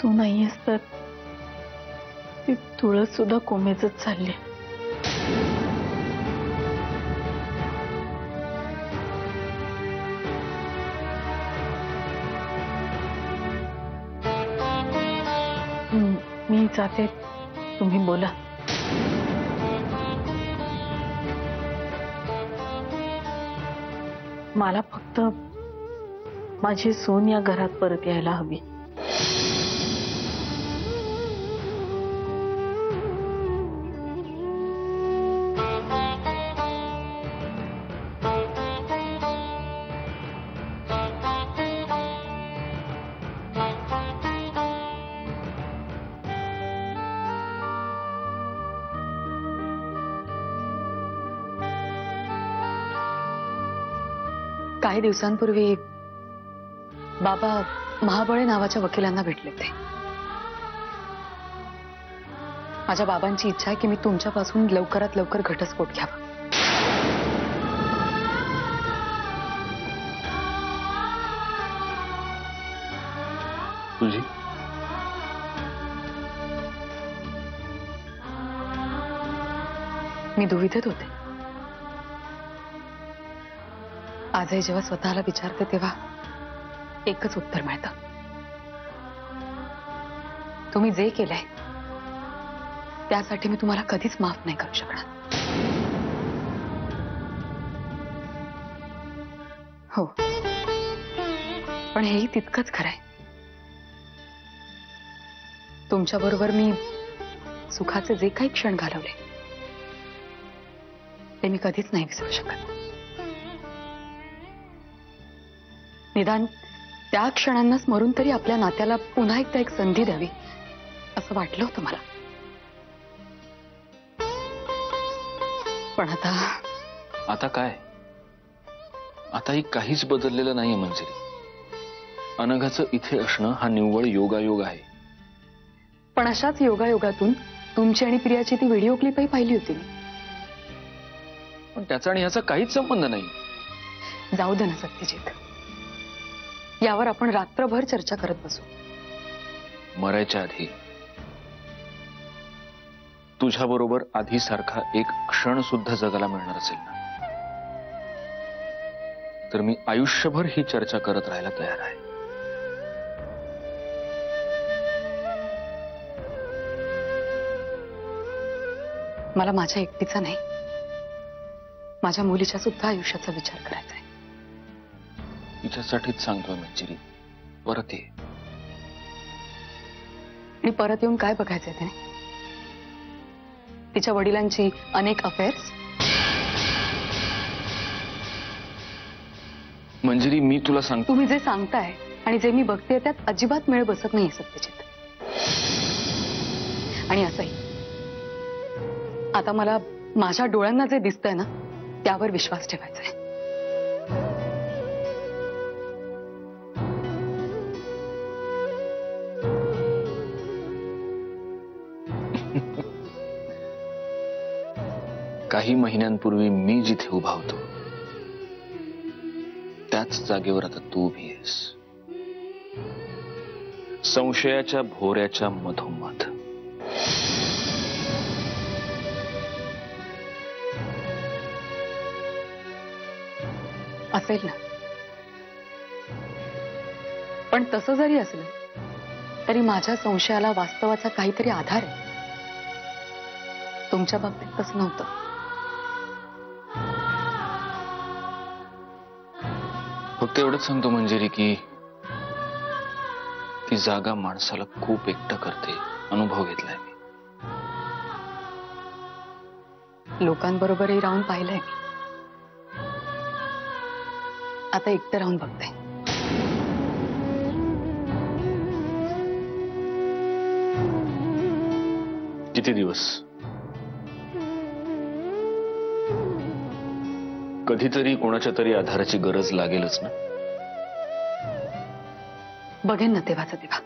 तू नाहीयेस तर ती तुळस सुद्धा कोमेजत चालली. मी जाते, तुम्ही बोला. मला फक्त माझी सून या घरात परत यायला हवी. काही दिवसांपूर्वी बाबा महाबळे नावाच्या वकिलांना भेटले ते. माझ्या बाबांची इच्छा आहे की मी तुमच्यापासून लवकरात लवकर घटस्फोट घ्यावा. तुझी मी दुविधेत होते. आजही जेव्हा स्वतःला विचारते तेव्हा एकच उत्तर मिळतं. तुम्ही जे केलंय त्यासाठी मी तुम्हाला कधीच माफ नाही करू शकणार. हो, पण हेही तितकंच खरंय. तुमच्याबरोबर मी सुखाचे जे काही क्षण घालवले ते मी कधीच नाही विसरू शकत. निदान त्या क्षणांना स्मरून तरी आपल्या नात्याला पुन्हा एकदा एक संधी द्यावी असं वाटलं होतं मला. पण आता काय? आताही काहीच बदललेलं नाहीये मंजिरी. अनघाचं इथे असणं हा निव्वळ योगायोग आहे. पण अशाच योगायोगातून तुमची आणि प्रियाची ती व्हिडिओ क्लिपही पाहिली होती मी. पण त्याचा आणि ह्याचा काहीच संबंध नाही. जाऊ दे ना सत्यजित, यावर आपण रात्रभर चर्चा करत बसू. मरायच्या आधी तुझ्याबरोबर आधी सारखा एक क्षण सुद्धा जगायला मिळणार असेल ना, तर मी आयुष्यभर ही चर्चा करत राहायला तयार आहे. मला माझ्या एकटीचा नाही, माझ्या मुलीच्या सुद्धा आयुष्याचा विचार करायचा आहे. तिच्यासाठीच सांगतोय मंजिरी, परत ये. आणि परत येऊन काय बघायचंय त्याने? तिच्या वडिलांची अनेक अफेअर्स? मंजिरी, मी तुला सांगतो. तुम्ही जे सांगताय आणि जे मी बघते त्यात अजिबात मेळ बसत नाही सत्यजित. आणि असंही आता मला माझ्या डोळ्यांना जे दिसतंय ना त्यावर विश्वास ठेवायचा आहे. काही महिन्यांपूर्वी मी जिथे उभा होतो त्याच जागेवर आता तू उभी आहेस, संशयाच्या भोऱ्याच्या मधोमध. असेल ना, पण तसं जरी असलं तरी माझ्या संशयाला वास्तवाचा काहीतरी आधार आहे. तुमच्या बाबतीत तसं नव्हतं. फक्त एवढंच सांगतो मंजिरी की ती जागा माणसाला खूप एकटं करते. अनुभव घेतलाय मी. लोकांबरोबरही राहून पाहिलंय मी. आता एकटं राहून बघते. किती दिवस? कधीतरी कोणाच्या तरी आधाराची गरज लागेलच ना. बघेन ना तेव्हाचा तेव्हा.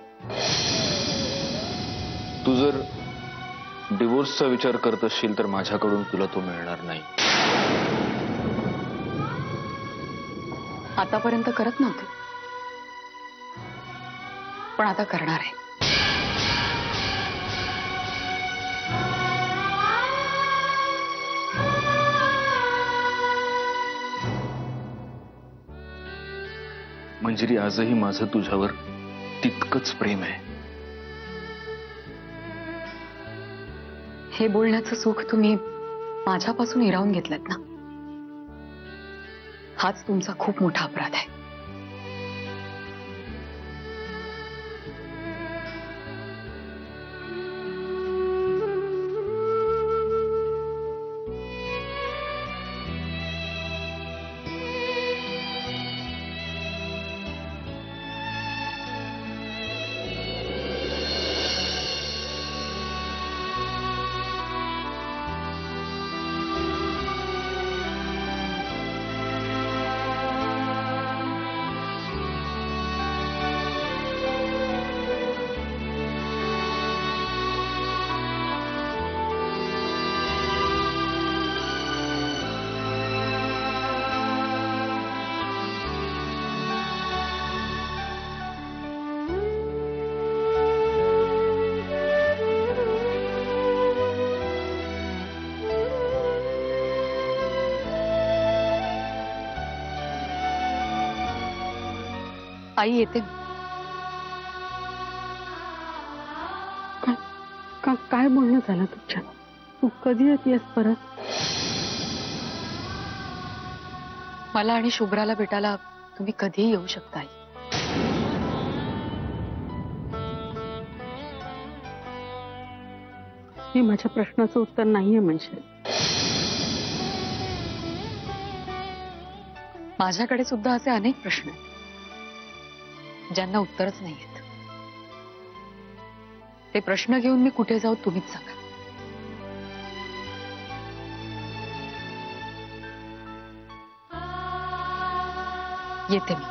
तू जर डिवोर्सचा विचार करत असशील तर माझ्याकडून तुला तो मिळणार नाही. आतापर्यंत करत नव्हते, पण आता करणार आहे. मंजिरी, आजही माझं तुझ्यावर तितकंच प्रेम आहे. हे बोलण्याचं सुख तुम्ही माझ्यापासून हिरावून घेतलं ना, हाच तुमचा खूप मोठा अपराध आहे. आई येते. काय बोलणं झालं तुमच्या? तू कधी येतेस परत? मला आणि शुभ्राला भेटायला तुम्ही कधीही येऊ शकता आई. हे माझ्या प्रश्नाचं उत्तर नाहीये म्हणजे. माझ्याकडे सुद्धा असे अनेक प्रश्न आहेत ज्यांना उत्तरच नाही येत. ते प्रश्न घेऊन मी कुठे जाऊ तुम्हीच सांगा. येते मी.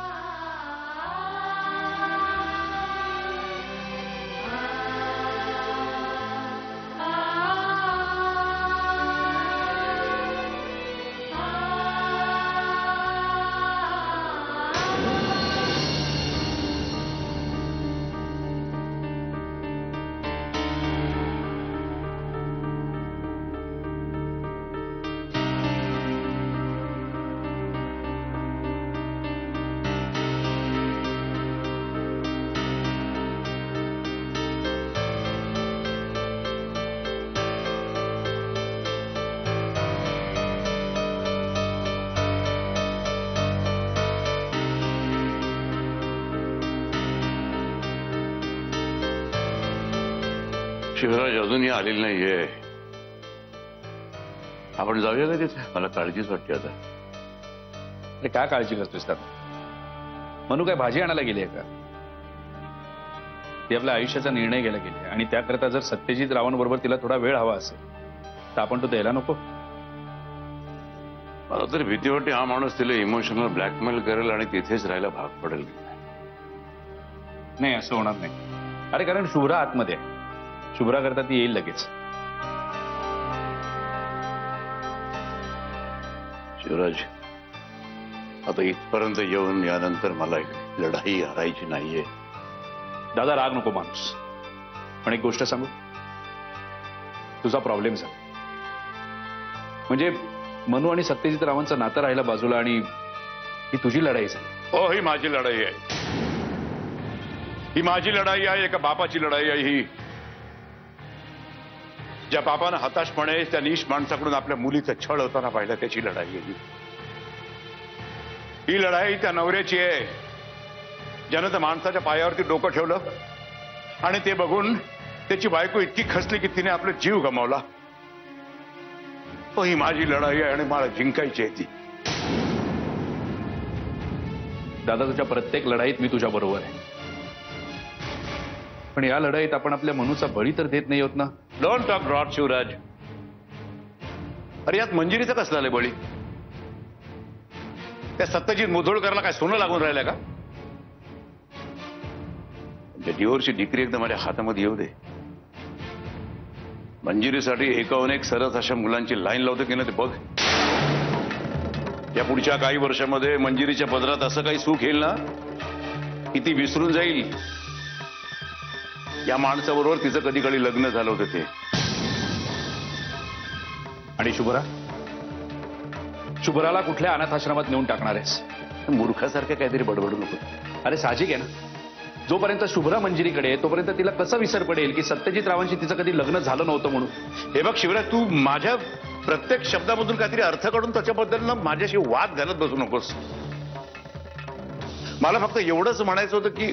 शिवराज अजूनही आलेली नाहीये. आपण जाऊया का तिथे? मला काळजीच वाटते आता. अरे काय काळजी करतोस त्यात? मनू काय भाजी आणायला गेली आहे का? ती आपल्या आयुष्याचा निर्णय घ्यायला गेली आणि त्याकरता जर सत्यजित रावांबरोबर तिला थोडा वेळ हवा असेल तर आपण तो द्यायला नको. मला तरी भीती वाटते हा माणूस तिला इमोशनल ब्लॅकमेल करेल आणि तिथेच राहायला भाग पडेल. नाही, असं होणार नाही. अरे कारण शुभ्रा आतमध्ये आहे. शुभ्रा करता ती येईल लगेच. शिवराज, आता इथपर्यंत येऊन यानंतर मला लढाई हरायची नाहीये. दादा राग नको माणूस. पण एक गोष्ट सांगू, तुझा प्रॉब्लेम झाला म्हणजे मनू आणि सत्यजित रावांचं नातं राहिलं बाजूला आणि ही तुझी लढाई झाली. हो, ही माझी लढाई आहे. ही माझी लढाई आहे. एका बापाची लढाई आहे ही. ज्या बापानं हताशपणे त्या नीच माणसाकडून आपल्या मुलीचा छळ होताना पाहिला, त्याची लढाई आहे ही लढाई त्या नवऱ्याची आहे ज्यानं त्या माणसाच्या पायावरती डोकं ठेवलं आणि ते बघून त्याची बायको इतकी खसली की तिने आपला जीव गमावला. ही माझी लढाई आहे आणि मला जिंकायची आहे ती. दादा, तुझ्या प्रत्येक लढाईत मी तुझ्या बरोबर आहे. पण या लढाईत आपण आपल्या मनूचा बळी तर देत नाही होत ना. Don't talk rot Shivraj. अरे यात मंजिरीचं कसं झालंय बळी? त्या सत्यजित मुधोळकरला काय सोनं लागून राहिलं का? डिवोर्सची डिग्री एकदा माझ्या हातामध्ये येऊ दे. मंजिरीसाठी एकाहून एक सरस अशा मुलांची लाईन लावतो की नाही ते बघ. या पुढच्या काही वर्षामध्ये मंजिरीच्या पदरात असं काही सुख येईल ना की ती विसरून जाईल या माणसाबरोबर तिचं कधी कधी लग्न झालं होतं ते. आणि शुभ्राला कुठल्या अनाथ आश्रमात नेऊन टाकणार आहेस? मूर्खासारखं काहीतरी बडबडू नको. अरे साहजिक आहे ना, जोपर्यंत शुभ्रा मंजिरीकडे आहे, तोपर्यंत तिला कसं विसर पडेल की सत्यजित रावांशी तिचं कधी लग्न झालं नव्हतं म्हणून. हे बघ शिवराज, तू माझ्या प्रत्येक शब्दामधून काहीतरी अर्थ काढून त्याच्याबद्दल ना माझ्याशी वाद घालत बसू नकोस. मला फक्त एवढंच म्हणायचं होतं की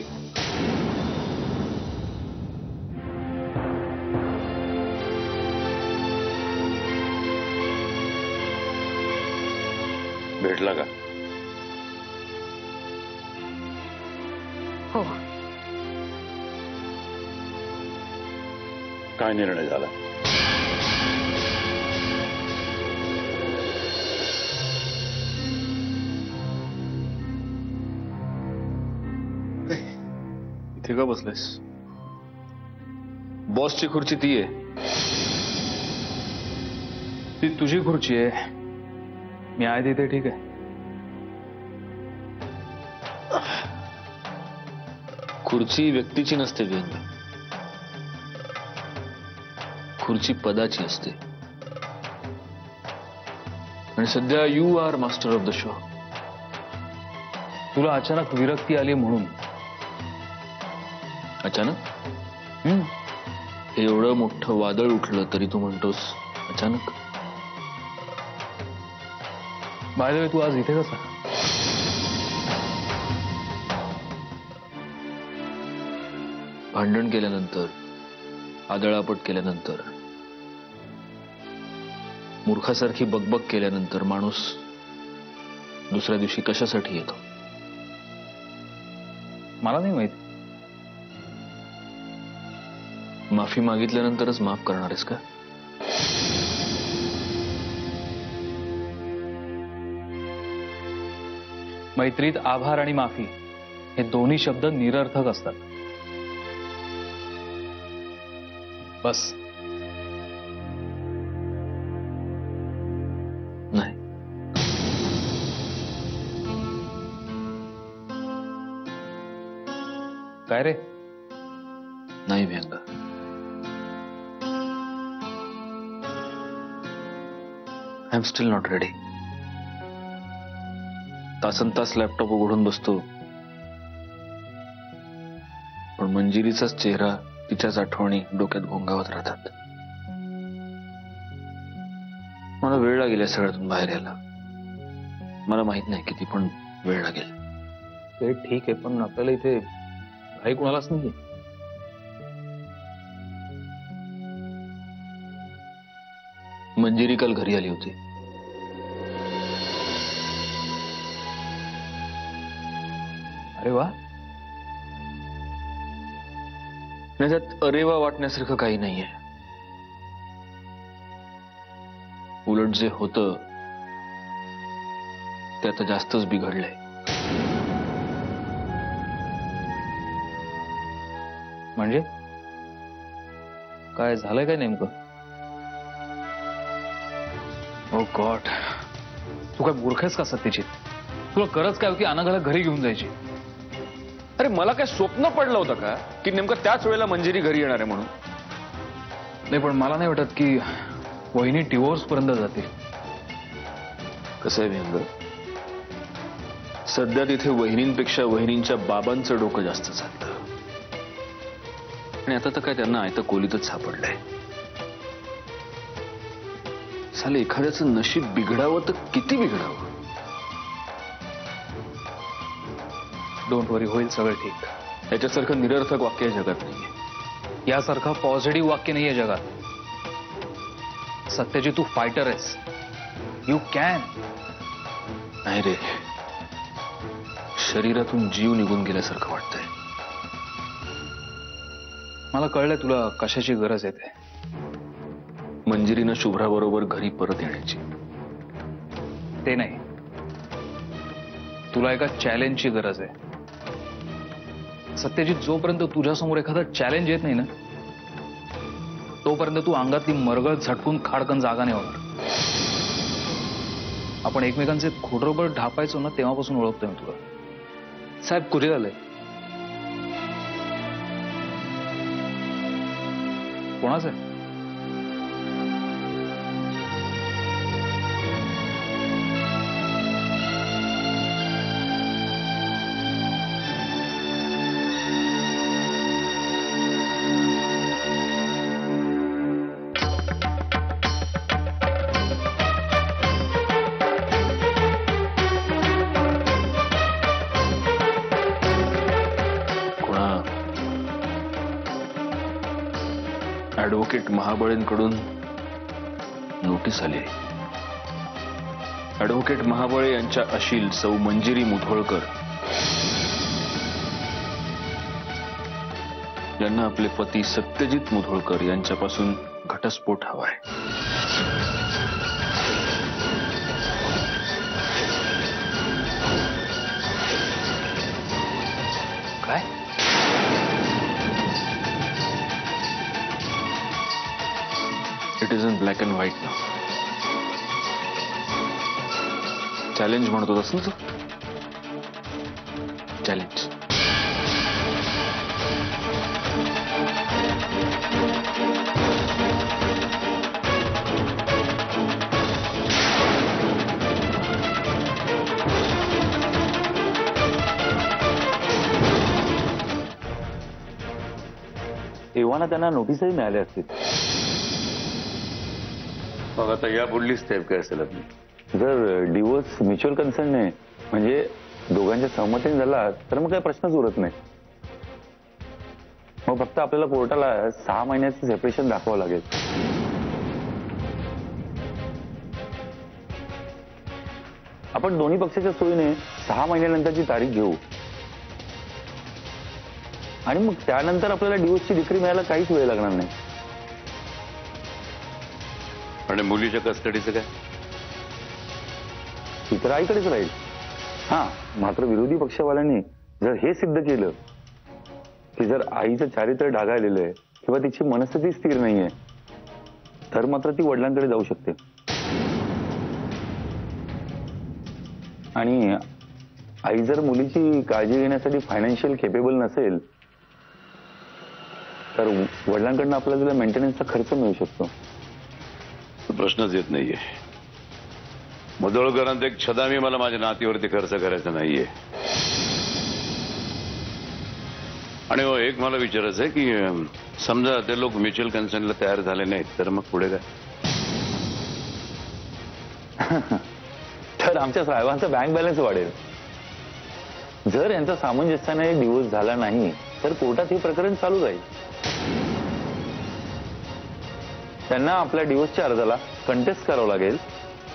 भेटला का? हो. काय निर्णय झाला? इथे का बसलेस? बॉसची खुर्ची ती आहे. ती तुझी खुर्ची आहे, मी आहे तिथे, ठीक आहे. खुर्ची व्यक्तीची नसते व्यंग, खुर्ची पदाची असते. आणि सध्या you are master of the show. तुला अचानक विरक्ती आली म्हणून. अचानक? एवढं मोठं वादळ उठलं तरी तू म्हणतोस अचानक? बाय द वे, तू आज इथे कसा? भांडण केल्यानंतर, आदळापट केल्यानंतर, मूर्खासारखी बकबक केल्यानंतर माणूस दुसऱ्या दिवशी कशासाठी येतो? मला नाही माहित. माफी मागितल्यानंतरच माफ करणार आहेस का? मैत्रीत आभार आणि माफी हे दोन्ही शब्द निरर्थक असतात. बस. नाही. काय रे? नाही व्यंग. I am still not ready. तासन तास लॅपटॉप उघडून बसतो, पण मंजिरीचाच चेहरा, तिच्याच आठवणी डोक्यात घोंगावत राहतात. मला वेळ लागेल या सगळ्यातून बाहेर यायला. मला माहित नाही किती, पण वेळ लागेल. ते ठीक आहे, पण आपल्याला इथे काही कुणालाच नाही. मंजिरी काल घरी आली होती. अरे वा. नाही, त्यात अरेवा वाटण्यासारखं काही नाहीये. उलट जे होतं ते आता जास्तच बिघडलंय. म्हणजे काय झालंय काय नेमकं? ओ गॉड, तू काय मूर्ख आहेस का सत्यजित? तुला गरज काय होती अनघाला घरी घेऊन जायची? अरे मला काय स्वप्न पडलं होतं का की नेमकं त्याच वेळेला मंजिरी घरी येणार आहे म्हणून? नाही, पण मला नाही वाटत की वहिनी डिवोर्स पर्यंत जातील. कसं आहे व्यंग, सध्या तिथे वहिनींपेक्षा वहिनींच्या बाबांचं डोकं जास्त चालतं. आणि आता तर काय त्यांना आयतं कोलीतच सापडलंय. साले एखाद्याचं नशीब बिघडावं तर किती बिघडावं? डोंट वरी, होईल सगळं ठीक. याच्यासारखं निरर्थक वाक्य या जगात नाहीये. यासारखं पॉझिटिव्ह वाक्य नाहीये जगात. सत्यजित, तू फायटर आहेस. You can. नाही रे, शरीरातून जीव निघून गेल्यासारखं वाटतंय. मला कळलंय तुला कशाची गरज आहे ते. मंजिरीनं शुभ्राबरोबर घरी परत येण्याची. ते नाही, तुला एका चॅलेंजची गरज आहे. सत्यजित, जोपर्यंत तुझ्यासमोर एखादा चॅलेंज येत नाही ना, तोपर्यंत तू अंगातली मरगळ झटकून खाडकन जागा नाही होणार. आपण एकमेकांचे खोडरबर ढापायचो ना, तेव्हापासून ओळखतोय मी तुला. साहेब, कुठे झालंय? कोणाचं आहे? ऍडव्होकेट महाबळेंकडून नोटीस आली आहे. ऍडव्होकेट महाबळे यांच्या अशील सौ मंजिरी मुधोळकर यांना आपले पती सत्यजित मुधोळकर यांच्यापासून घटस्फोट हवाय. काय? It is in black and white ना. चॅलेंज म्हणत होतास ना तू? चॅलेंज. तेव्हा ना त्यांना नोटीसही मिळाल्या असतील. मग आता या पुढली स्टेप काय असेल आपली? जर डिवोर्स म्युच्युअल कन्सर्नने म्हणजे दोघांच्या सहमतीने झाला तर मग काही प्रश्नच उरत नाही. मग फक्त आपल्याला कोर्टाला 6 महिन्याचं सेपरेशन दाखवावं लागेल. आपण दोन्ही पक्षाच्या सोयीने 6 महिन्यानंतरची तारीख घेऊ आणि मग त्यानंतर आपल्याला डिवोर्सची डिक्री मिळायला काहीच वेळ लागणार नाही. आणि मुलीच्या कस्टडीचं काय? ती तर आईकडेच राहील. हा, मात्र विरोधी पक्षवाल्यांनी जर हे सिद्ध केलं की जर आईचं चारित्र्य ढागाळलेलं आहे किंवा तिची मनस्थिती स्थिर नाहीये तर मात्र ती वडिलांकडे जाऊ शकते. आणि आई जर मुलीची काळजी घेण्यासाठी फायनान्शियल केपेबल नसेल तर वडिलांकडनं आपल्याला तिला मेंटेनन्सचा खर्च मिळू शकतो. प्रश्नच येत नाहीये. मुधोळकरांचा एक छदामी मला माझ्या नातीवरती खर्च करायचा नाहीये. आणि एक मला विचारायचं आहे की समजा ते लोक म्युच्युअल कन्सर्नला तयार झाले नाहीत तर मग पुढे काय? तर आमच्या साहेबांचा बँक बॅलन्स वाढेल. जर यांचा सामंजस्याने डिवोर्स झाला नाही तर कोर्टात हे प्रकरण चालू राहील. त्यांना आपल्या डिवोर्सच्या अर्जाला कंटेस्ट करावं लागेल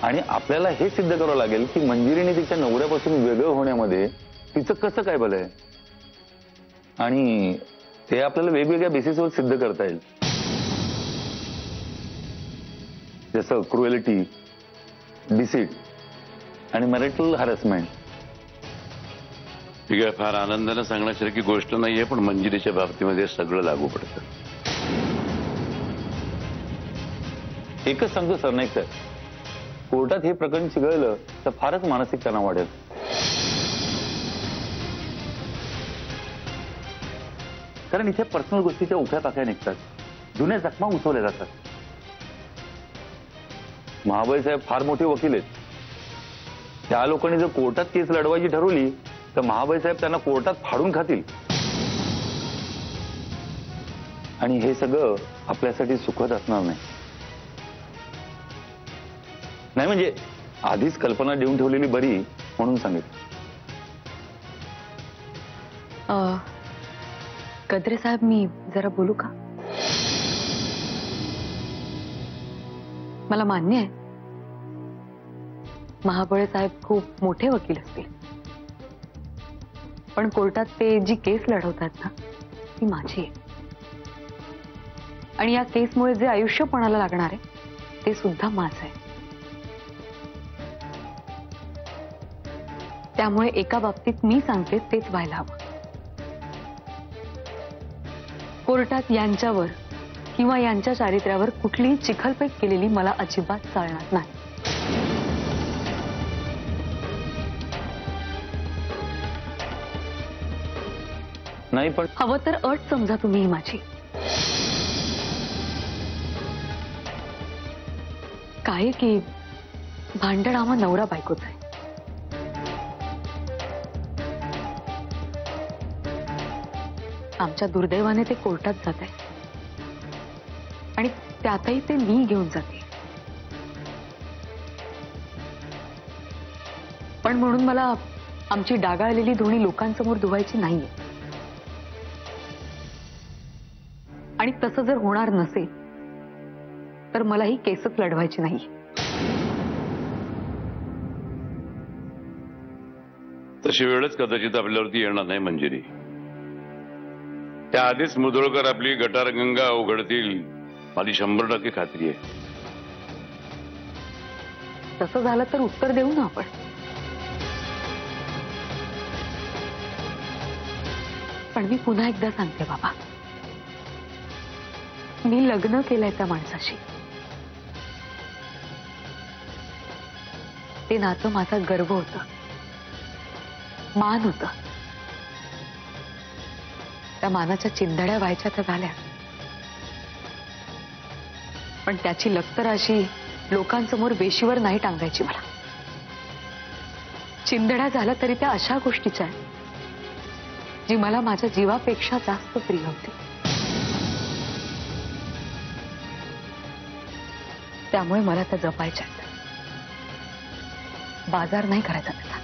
आणि आपल्याला हे सिद्ध करावं लागेल की मंजिरीने तिच्या नवऱ्यापासून वेगळं होण्यामध्ये तिचं कसं काय भलं आहे. आणि ते आपल्याला वेगवेगळ्या बेसिसवर सिद्ध करता येईल. जसं क्रुएलिटी, डिसीट आणि मॅरिटल हॅरेसमेंट. ठीक आहे, फार आनंदानं सांगण्यासारखी गोष्ट नाहीये पण मंजिरीच्या बाबतीमध्ये सगळं लागू पडतं. एकच सांगतो सरनाईक सर, कोर्टात हे प्रकरण चिघळलं तर फारच मानसिक तणाव वाढेल. कारण इथे पर्सनल गोष्टीच्या उभ्या पाक्या निघतात, जुन्या जखमा उचवल्या जातात. महाबळे साहेब फार मोठे वकील आहेत. त्या लोकांनी जर कोर्टात केस लढवायची ठरवली तर महाबळे साहेब त्यांना कोर्टात फाडून खातील. आणि हे सगळं आपल्यासाठी सुखद असणार नाही. नाही म्हणजे आधीच कल्पना देऊन ठेवलेली बरी म्हणून सांगितलं. गद्रे साहेब, मी जरा बोलू का? मला मान्य आहे महाबळे साहेब खूप मोठे वकील असतील, पण कोर्टात ते जी केस लढवतात ना ती माझी आहे. आणि या केसमुळे जे आयुष्य पणाला लागणार आहे ते सुद्धा माझं आहे. त्यामुळे एका बाबतीत मी सांगते तेच व्हायला हवं. कोर्टात यांच्यावर किंवा यांच्या चारित्र्यावर कुठलीही चिखलफेक केलेली मला अजिबात चालणार नाही. नाही पण हवं तर अट समजा तुम्ही माझी. काय की भांडण आम्हा नवरा बायकोच आहे. आमच्या दुर्दैवाने ते कोर्टात जात आहे आणि त्यातही ते मी घेऊन जाते. पण म्हणून मला आमची डागाळलेली धोणी लोकांसमोर धुवायची नाहीये. आणि तसं जर होणार नसेल तर मला ही केसच लढवायची नाही. तशी वेळच कदाचित आपल्यावरती येणार नाही मंजिरी. त्याआधीच मुधोळकर आपली गटारगंगा उघडतील माझी 100% खात्री आहे. तसं झालं तर उत्तर देऊ ना आपण. पण मी पुन्हा एकदा सांगते बाबा, मी लग्न केलंय त्या माणसाशी. ते नातं माझा गर्व होतं, मान होतं. त्या मानाच्या चिंधड्या व्हायच्या त्या झाल्या, पण त्याची लखतर अशी लोकांसमोर वेशीवर नाही टांगायची मला. चिंधड्या झाल्या तरी त्या अशा गोष्टीच्या आहेत जी मला माझ्या जीवापेक्षा जास्त प्रिय होती. त्यामुळे मला त्या जपायच्या आहेत. बाजार नाही करायचा त्याचा.